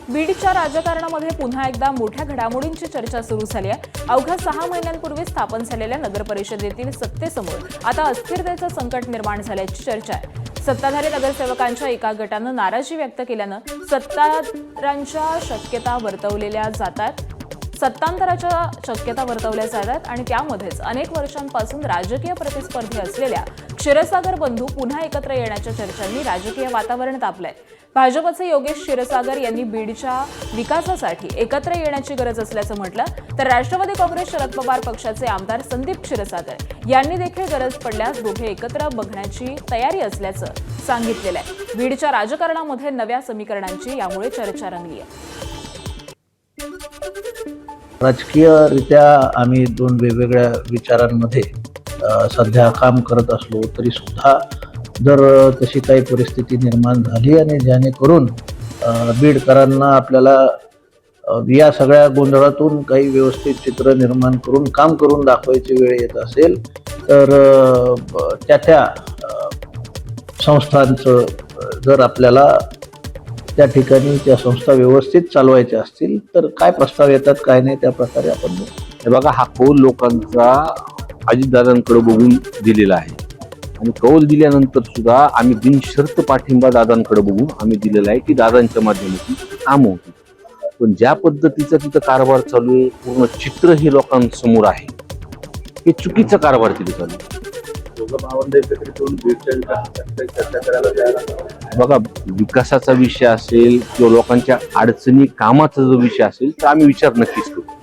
बीडच्या राजकारणामध्ये पुन्हा एकदा मोठ्या घडामोडींची चर्चा सुरू झाली आहे। अवघ्या 6 महिन्यांपूर्वी स्थापन झालेल्या नगर परिषदेतील सत्तेसमोर आता अस्थिरतेचं संकट निर्माण झाल्याची चर्चा आहे। सत्ताधारी नगरसेवकांच्या एका गटानं नाराजी व्यक्त केल्यानं सत्तांतराच्या शक्यता वर्तवल्या जातात आणि त्यामध्येच अनेक वर्षांपासून राजकीय प्रतिस्पर्धी असलेल्या क्षीरसागर बंधू पुन्हा एकत्र येण्याच्या चर्चांनी राजकीय वातावरण तापलंय। भाजपचे योगेश क्षीरसागर यांनी बीडच्या विकासासाठी एकत्र येण्याची गरज असल्याचं म्हटलं, तर राष्ट्रवादी काँग्रेस शरद पवार पक्षाचे आमदार संदीप क्षीरसागर यांनी देखील गरज पडल्यास दोघे एकत्र बघण्याची तयारी असल्याचं सांगितलेलं आहे। बीडच्या राजकारणामध्ये नव्या समीकरणांची यामुळे चर्चा रंगली आहे। राजकीयरित्या आम्ही दोन वेगवेगळ्या विचारांमध्ये सध्या काम करत असलो तरी सुद्धा जर तशी काही परिस्थिती निर्माण झाली आणि जेणेकरून बीडकरांना आपल्याला या सगळ्या गोंधळातून काही व्यवस्थित चित्र निर्माण करून काम करून दाखवायची वेळ येत असेल तर त्या संस्थांचं जर आपल्याला त्या ठिकाणी त्या संस्था व्यवस्थित चालवायच्या असतील तर काय प्रस्ताव येतात काय नाही त्या प्रकारे आपण हे बघा, हा कौल लोकांचा अजितदादांकडे बघून दिलेला आहे आणि कौल दिल्यानंतर सुद्धा आम्ही बिनशर्त पाठिंबा दादांकडे बघून आम्ही दिलेला आहे की दादांच्या माध्यमातून काम होते। पण ज्या पद्धतीचा तिथं कारभार चालू आहे पूर्ण चित्र हे लोकांसमोर आहे, हे चुकीचा कारभार तिथे चालू आहे। बघा, विकासाचा विषय असेल किंवा लोकांच्या अडचणी कामाचा जो विषय असेल तर आम्ही विचार नक्कीच करू।